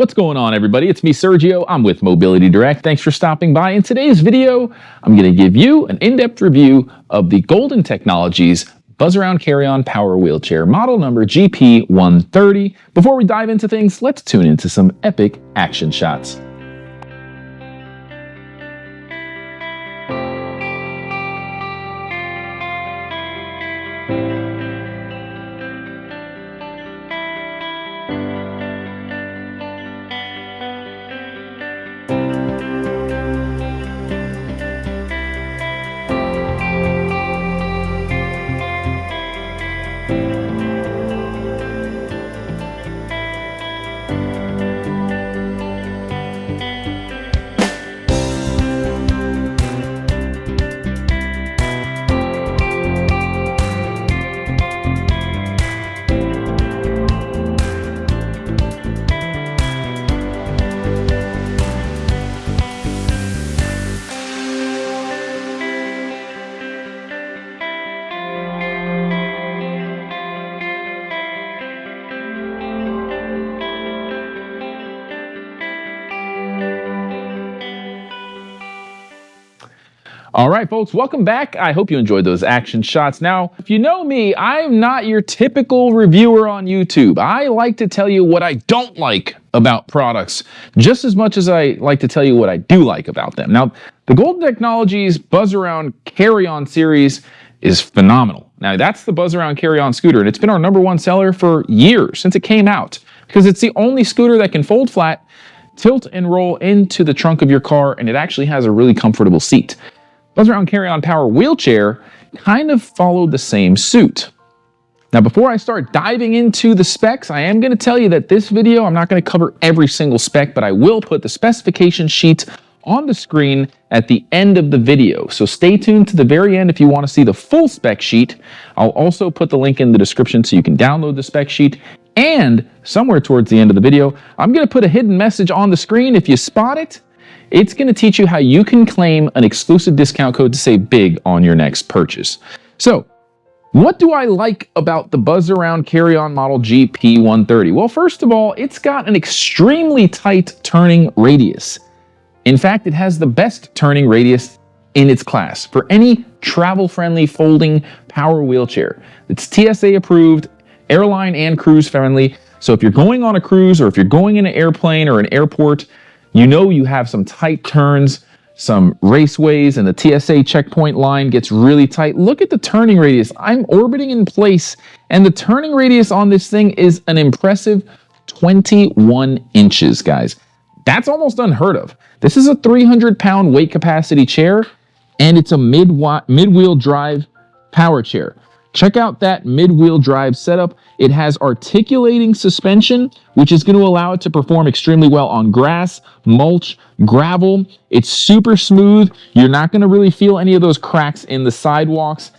What's going on, everybody? It's me, Sergio. I'm with Mobility Direct. Thanks for stopping by. In today's video, I'm going to give you an in-depth review of the Golden Technologies Buzzaround Carry-On Power Wheelchair, model number GP130. Before we dive into things, let's tune into some epic action shots. All right, folks, welcome back. I hope you enjoyed those action shots. Now, if you know me, I'm not your typical reviewer on YouTube. I like to tell you what I don't like about products just as much as I like to tell you what I do like about them. Now, the Golden Technologies Buzzaround Carry-On series is phenomenal. Now, that's the Buzzaround Carry-On scooter, and it's been our #1 seller for years, since it came out, because it's the only scooter that can fold flat, tilt and roll into the trunk of your car, and it actually has a really comfortable seat. Buzzaround Carry-On Power Wheelchair kind of followed the same suit. Now, before I start diving into the specs, I am going to tell you that this video, I'm not going to cover every single spec, but I will put the specification sheet on the screen at the end of the video. So stay tuned to the very end if you want to see the full spec sheet. I'll also put the link in the description so you can download the spec sheet. And somewhere towards the end of the video, I'm going to put a hidden message on the screen. If you spot it, it's going to teach you how you can claim an exclusive discount code to save big on your next purchase. So, what do I like about the Buzzaround Carry-On model GP130? Well, first of all, it's got an extremely tight turning radius. In fact, it has the best turning radius in its class for any travel-friendly folding power wheelchair. It's TSA approved, airline and cruise friendly. So if you're going on a cruise or if you're going in an airplane or an airport, you know you have some tight turns, some raceways, and the TSA checkpoint line gets really tight. Look at the turning radius. I'm orbiting in place, and the turning radius on this thing is an impressive 21 inches, guys. That's almost unheard of. This is a 300-pound weight capacity chair, and it's a mid-wheel drive power chair. Check out that mid-wheel drive setup. It has articulating suspension, which is going to allow it to perform extremely well on grass, mulch, gravel. It's super smooth. You're not going to really feel any of those cracks in the sidewalks,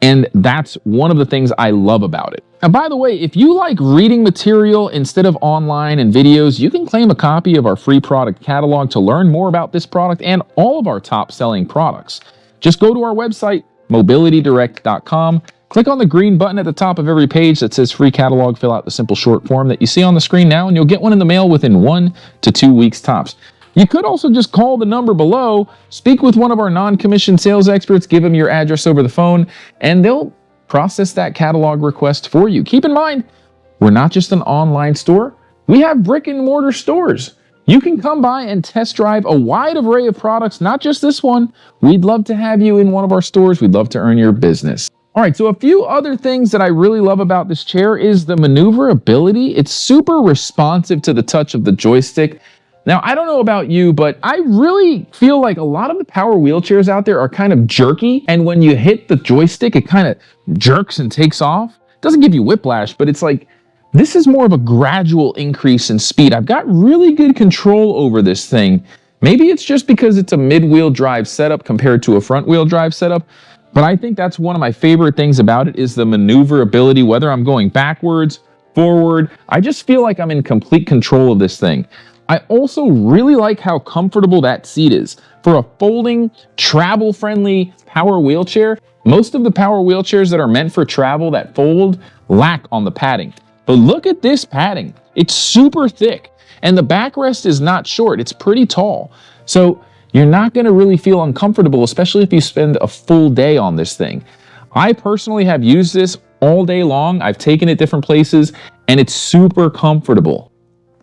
and that's one of the things I love about it. And by the way, if you like reading material instead of online and videos, you can claim a copy of our free product catalog to learn more about this product and all of our top-selling products. Just go to our website, mobilitydirect.com. Click on the green button at the top of every page that says free catalog. Fill out the simple short form that you see on the screen now, and you'll get one in the mail within 1 to 2 weeks tops. You could also just call the number below, speak with one of our non-commissioned sales experts, give them your address over the phone, and they'll process that catalog request for you. Keep in mind, we're not just an online store. We have brick and mortar stores. You can come by and test drive a wide array of products, not just this one. We'd love to have you in one of our stores. We'd love to earn your business. All right, so a few other things that I really love about this chair is the maneuverability. It's super responsive to the touch of the joystick. Now, I don't know about you, but I really feel like a lot of the power wheelchairs out there are kind of jerky, and when you hit the joystick, it kind of jerks and takes off. It doesn't give you whiplash, but it's like, this is more of a gradual increase in speed. I've got really good control over this thing. Maybe it's just because it's a mid-wheel drive setup compared to a front-wheel drive setup, but I think that's one of my favorite things about it is the maneuverability, whether I'm going backwards, forward. I just feel like I'm in complete control of this thing. I also really like how comfortable that seat is. For a folding, travel-friendly power wheelchair, most of the power wheelchairs that are meant for travel that fold lack on the padding. But look at this padding. It's super thick. And the backrest is not short, it's pretty tall. So you're not gonna really feel uncomfortable, especially if you spend a full day on this thing. I personally have used this all day long. I've taken it different places and it's super comfortable.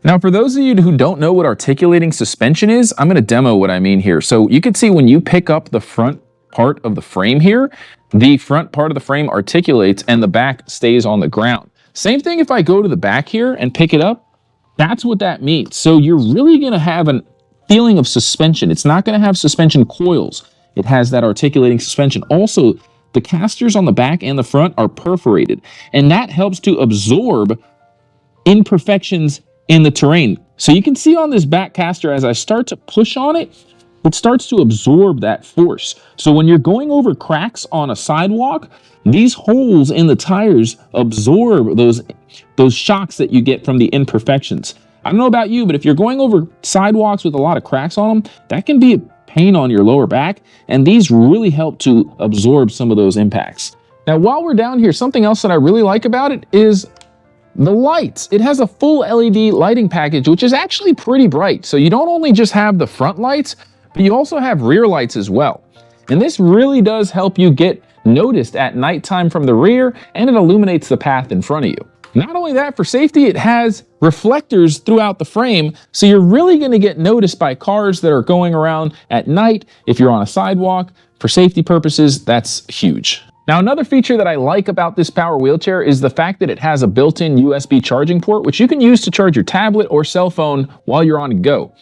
Now, for those of you who don't know what articulating suspension is, I'm gonna demo what I mean here. So you can see when you pick up the front part of the frame here, the front part of the frame articulates and the back stays on the ground. Same thing if I go to the back here and pick it up, that's what that means. So you're really gonna have a feeling of suspension. It's not gonna have suspension coils. It has that articulating suspension. Also, the casters on the back and the front are perforated, and that helps to absorb imperfections in the terrain. So you can see on this back caster, as I start to push on it, it starts to absorb that force. So when you're going over cracks on a sidewalk, these holes in the tires absorb those shocks that you get from the imperfections. I don't know about you, but if you're going over sidewalks with a lot of cracks on them, that can be a pain on your lower back, and these really help to absorb some of those impacts. Now, while we're down here, something else that I really like about it is the lights. It has a full LED lighting package, which is actually pretty bright. So you don't only just have the front lights, but you also have rear lights as well. And this really does help you get noticed at nighttime from the rear, and it illuminates the path in front of you. Not only that, for safety, it has reflectors throughout the frame, so you're really going to get noticed by cars that are going around at night. If you're on a sidewalk, for safety purposes, that's huge. Now, another feature that I like about this power wheelchair is the fact that it has a built-in USB charging port, which you can use to charge your tablet or cell phone while you're on the go.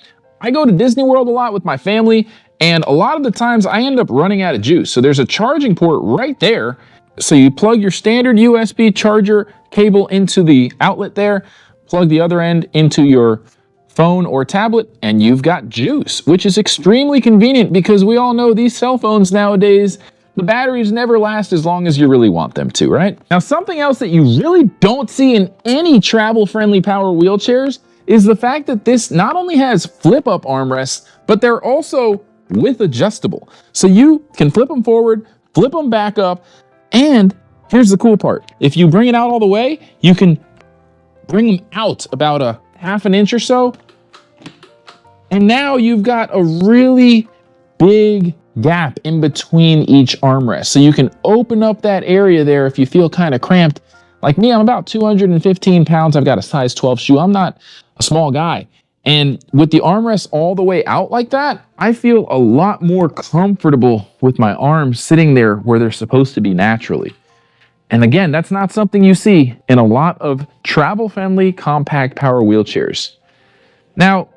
I go to Disney World a lot with my family, and a lot of the times I end up running out of juice. So there's a charging port right there. So you plug your standard USB charger cable into the outlet there, plug the other end into your phone or tablet, and you've got juice, which is extremely convenient because we all know these cell phones nowadays, the batteries never last as long as you really want them to, right? Now, something else that you really don't see in any travel-friendly power wheelchairs is the fact that this not only has flip-up armrests, but they're also with adjustable. So you can flip them forward, flip them back up, and here's the cool part. If you bring it out all the way, you can bring them out about a half an inch or so, and now you've got a really big gap in between each armrest. So you can open up that area there if you feel kind of cramped. Like me, I'm about 215 pounds. I've got a size 12 shoe. I'm not a small guy. And with the armrest all the way out like that, I feel a lot more comfortable with my arms sitting there where they're supposed to be naturally. And again, that's not something you see in a lot of travel-friendly compact power wheelchairs. Now,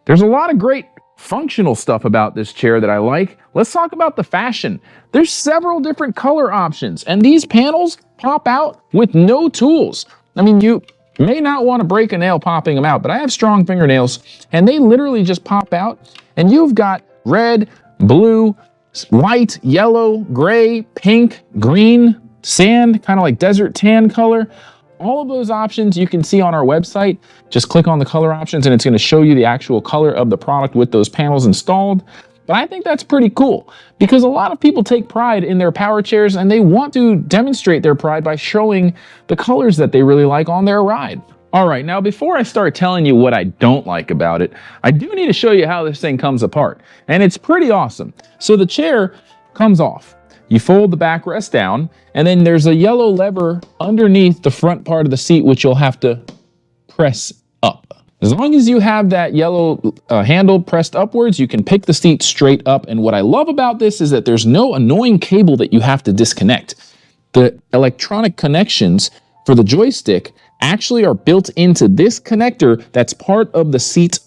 there's a lot of great functional stuff about this chair that I like. Let's talk about the fashion. There's several different color options, and these panels pop out with no tools. I mean, you may not want to break a nail popping them out, but I have strong fingernails, and they literally just pop out, and you've got red, blue, white, yellow, gray, pink, green, sand, kind of like desert tan color. All of those options you can see on our website. Just click on the color options and it's going to show you the actual color of the product with those panels installed. But I think that's pretty cool because a lot of people take pride in their power chairs and they want to demonstrate their pride by showing the colors that they really like on their ride. All right, now before I start telling you what I don't like about it, I do need to show you how this thing comes apart. And it's pretty awesome. So the chair comes off. You fold the backrest down, and then there's a yellow lever underneath the front part of the seat, which you'll have to press up. As long as you have that yellow handle pressed upwards, you can pick the seat straight up. And what I love about this is that there's no annoying cable that you have to disconnect. The electronic connections for the joystick actually are built into this connector that's part of the seat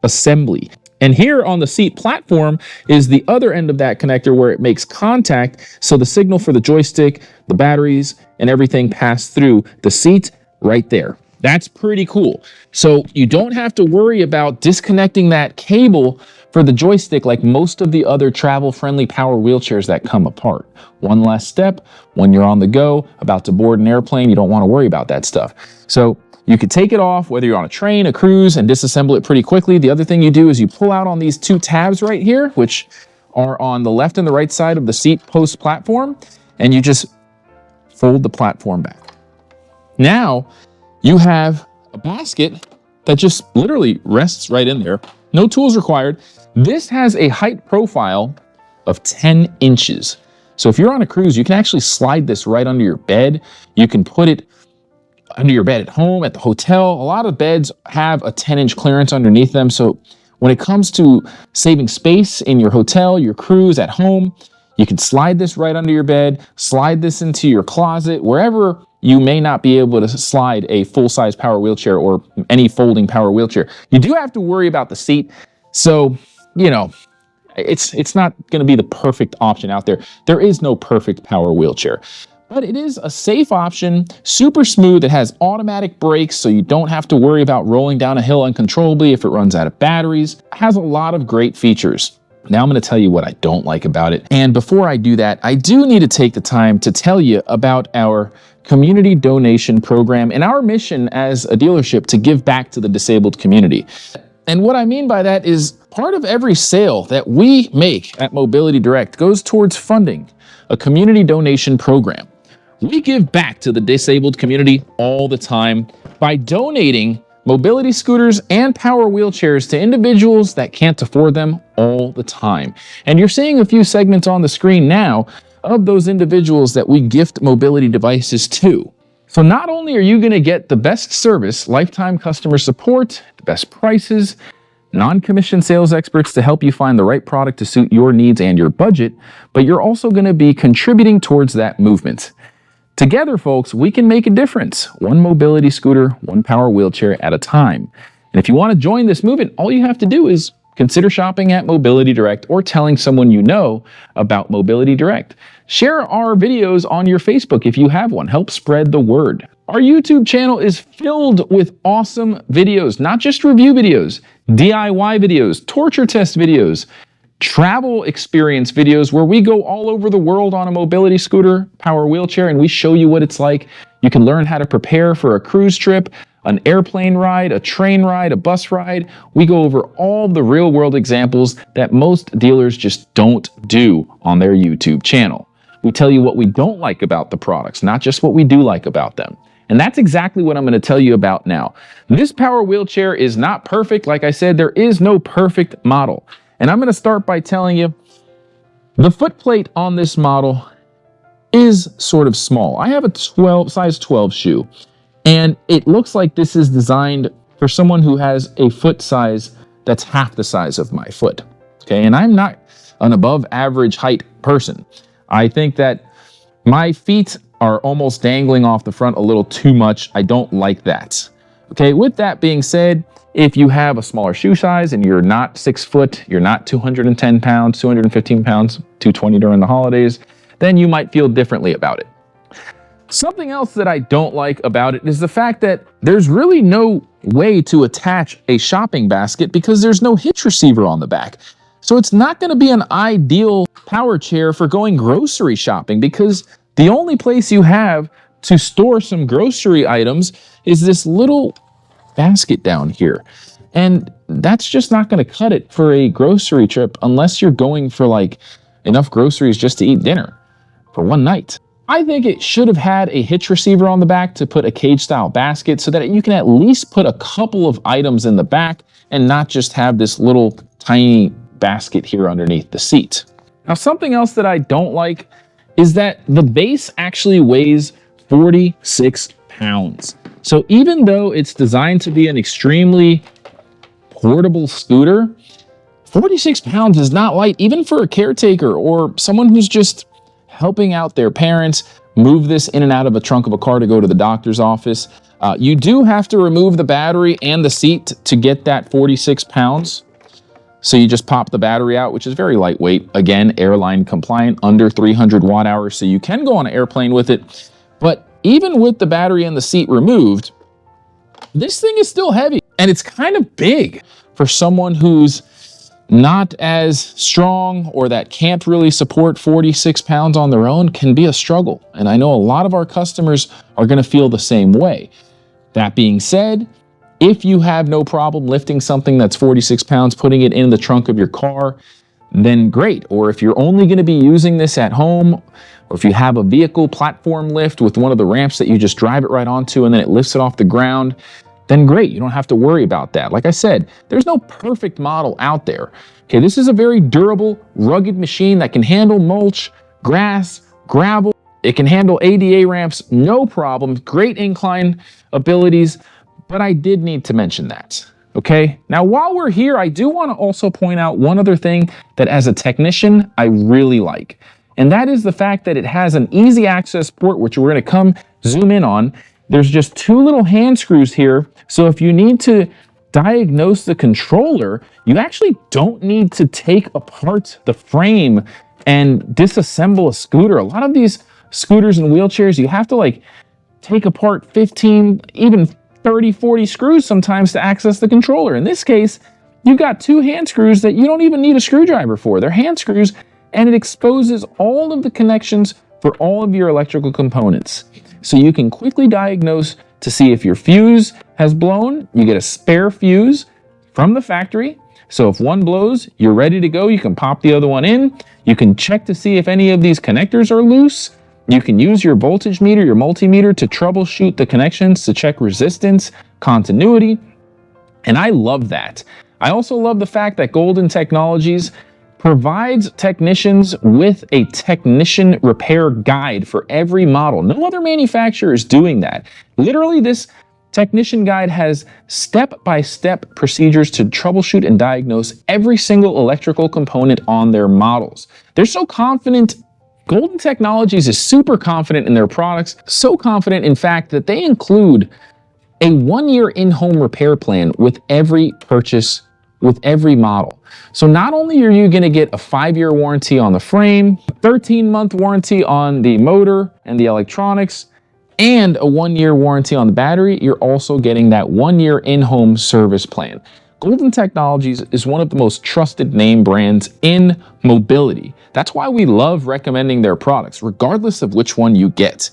assembly. And here on the seat platform is the other end of that connector where it makes contact, so the signal for the joystick, the batteries, and everything pass through the seat right there. That's pretty cool. So you don't have to worry about disconnecting that cable for the joystick like most of the other travel-friendly power wheelchairs that come apart. One less step, when you're on the go, about to board an airplane, you don't want to worry about that stuff. So you could take it off, whether you're on a train, a cruise, and disassemble it pretty quickly. The other thing you do is you pull out on these two tabs right here, which are on the left and the right side of the seat post platform, and you just fold the platform back. Now, you have a basket that just literally rests right in there. No tools required. This has a height profile of 10 inches. So if you're on a cruise, you can actually slide this right under your bed. You can put it under your bed at home, at the hotel. A lot of beds have a 10-inch clearance underneath them. So when it comes to saving space in your hotel, your cruise, at home, you can slide this right under your bed, slide this into your closet, wherever you may not be able to slide a full-size power wheelchair or any folding power wheelchair. You do have to worry about the seat. So, you know, it's not going to be the perfect option out there. There is no perfect power wheelchair. But it is a safe option, super smooth. It has automatic brakes, so you don't have to worry about rolling down a hill uncontrollably if it runs out of batteries. It has a lot of great features. Now I'm going to tell you what I don't like about it. And before I do that, I do need to take the time to tell you about our community donation program and our mission as a dealership to give back to the disabled community. And what I mean by that is part of every sale that we make at Mobility Direct goes towards funding a community donation program. We give back to the disabled community all the time by donating mobility scooters and power wheelchairs to individuals that can't afford them all the time. And you're seeing a few segments on the screen now of those individuals that we gift mobility devices to. So not only are you going to get the best service, lifetime customer support, the best prices, non-commissioned sales experts to help you find the right product to suit your needs and your budget, but you're also going to be contributing towards that movement. Together, folks, we can make a difference. One mobility scooter, one power wheelchair at a time. And if you want to join this movement, all you have to do is consider shopping at Mobility Direct or telling someone you know about Mobility Direct. Share our videos on your Facebook if you have one. Help spread the word. Our YouTube channel is filled with awesome videos, not just review videos, DIY videos, torture test videos, travel experience videos where we go all over the world on a mobility scooter, power wheelchair, and we show you what it's like. You can learn how to prepare for a cruise trip, an airplane ride, a train ride, a bus ride. We go over all the real world examples that most dealers just don't do on their YouTube channel. We tell you what we don't like about the products, not just what we do like about them. And that's exactly what I'm going to tell you about now. This power wheelchair is not perfect. Like I said, there is no perfect model. And I'm going to start by telling you the foot plate on this model is sort of small. I have a size 12 shoe, and it looks like this is designed for someone who has a foot size that's half the size of my foot. Okay, and I'm not an above average height person. I think that my feet are almost dangling off the front a little too much. I don't like that. Okay, with that being said, if you have a smaller shoe size and you're not 6 foot, you're not 210 pounds, 215 pounds, 220 during the holidays, then you might feel differently about it. Something else that I don't like about it is the fact that there's really no way to attach a shopping basket because there's no hitch receiver on the back. So it's not going to be an ideal power chair for going grocery shopping because the only place you have to store some grocery items is this little basket down here. And that's just not going to cut it for a grocery trip unless you're going for like enough groceries just to eat dinner for one night. I think it should have had a hitch receiver on the back to put a cage style basket so that you can at least put a couple of items in the back and not just have this little tiny basket here underneath the seat. Now, something else that I don't like is that the base actually weighs 46 pounds. So even though it's designed to be an extremely portable scooter, 46 pounds is not light, even for a caretaker or someone who's just helping out their parents move this in and out of a trunk of a car to go to the doctor's office. You do have to remove the battery and the seat to get that 46 pounds. So you just pop the battery out, which is very lightweight. Again, airline compliant, under 300 watt hours, so you can go on an airplane with it. But even with the battery and the seat removed, this thing is still heavy. And it's kind of big for someone who's not as strong or that can't really support 46 pounds on their own. Can be a struggle. And I know a lot of our customers are going to feel the same way. That being said, if you have no problem lifting something that's 46 pounds, putting it in the trunk of your car, then great. Or if you're only going to be using this at home, or if you have a vehicle platform lift with one of the ramps that you just drive it right onto and then it lifts it off the ground, then great. You don't have to worry about that. Like I said, there's no perfect model out there. Okay, this is a very durable, rugged machine that can handle mulch, grass, gravel. It can handle ADA ramps, no problem. Great incline abilities, but I did need to mention that. Okay, now while we're here, I do want to also point out one other thing that as a technician, I really like. And that is the fact that it has an easy access port, which we're going to come zoom in on. There's just 2 little hand screws here. So if you need to diagnose the controller, you actually don't need to take apart the frame and disassemble a scooter. A lot of these scooters and wheelchairs, you have to like take apart 15, even 30, 40 screws sometimes to access the controller. In this case, you've got 2 hand screws that you don't even need a screwdriver for. They're hand screws, and it exposes all of the connections for all of your electrical components. So you can quickly diagnose to see if your fuse has blown. You get a spare fuse from the factory. So if one blows, you're ready to go. You can pop the other one in. You can check to see if any of these connectors are loose. You can use your voltage meter, your multimeter, to troubleshoot the connections to check resistance, continuity. And I love that. I also love the fact that Golden Technologies provides technicians with a technician repair guide for every model. No other manufacturer is doing that. Literally, this technician guide has step-by-step procedures to troubleshoot and diagnose every single electrical component on their models. They're so confident. Golden Technologies is super confident in their products, so confident in fact that they include a 1-year in-home repair plan with every purchase, with every model. So not only are you going to get a 5-year warranty on the frame, 13-month warranty on the motor and the electronics, and a 1-year warranty on the battery, you're also getting that 1-year in-home service plan. Golden Technologies is one of the most trusted name brands in mobility. That's why we love recommending their products, regardless of which one you get.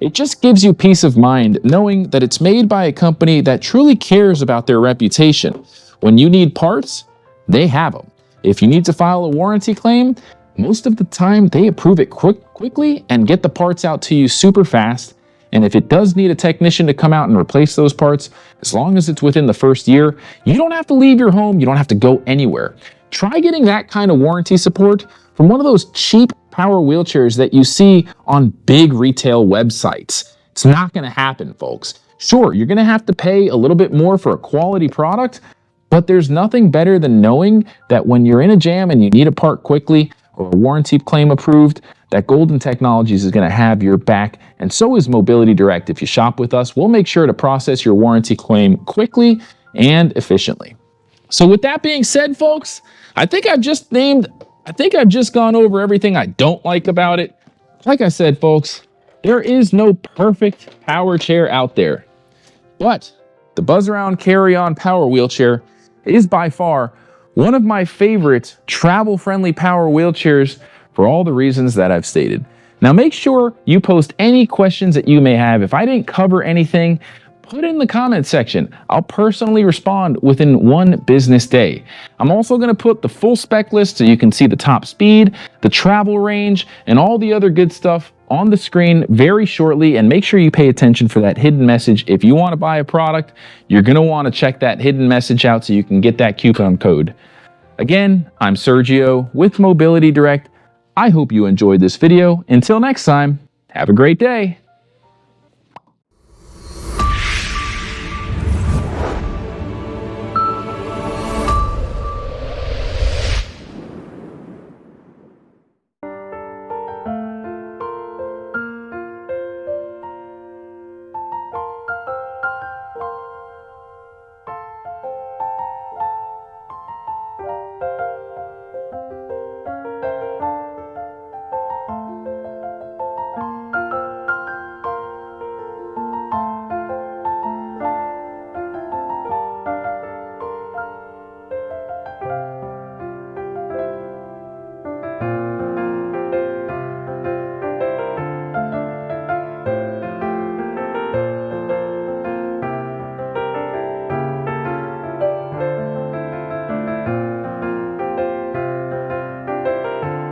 It just gives you peace of mind knowing that it's made by a company that truly cares about their reputation. When you need parts, they have them. If you need to file a warranty claim, most of the time they approve it quickly and get the parts out to you super fast. And if it does need a technician to come out and replace those parts, as long as it's within the first year, you don't have to leave your home, you don't have to go anywhere. Try getting that kind of warranty support from one of those cheap power wheelchairs that you see on big retail websites. It's not going to happen, folks. Sure, you're going to have to pay a little bit more for a quality product, but there's nothing better than knowing that when you're in a jam and you need a part quickly or a warranty claim approved, that Golden Technologies is going to have your back, and so is Mobility Direct. If you shop with us, we'll make sure to process your warranty claim quickly and efficiently. So with that being said, folks, I think I've just gone over everything I don't like about it. Like I said, folks, there is no perfect power chair out there, but the Buzzaround Carry-On Power Wheelchair is by far one of my favorite travel-friendly power wheelchairs for all the reasons that I've stated. Now make sure you post any questions that you may have. If I didn't cover anything, put it in the comment section. I'll personally respond within 1 business day. I'm also going to put the full spec list so you can see the top speed, the travel range, and all the other good stuff on the screen very shortly. And make sure you pay attention for that hidden message. If you want to buy a product, you're going to want to check that hidden message out so you can get that coupon code. Again, I'm Sergio with Mobility Direct. I hope you enjoyed this video. Until next time, have a great day.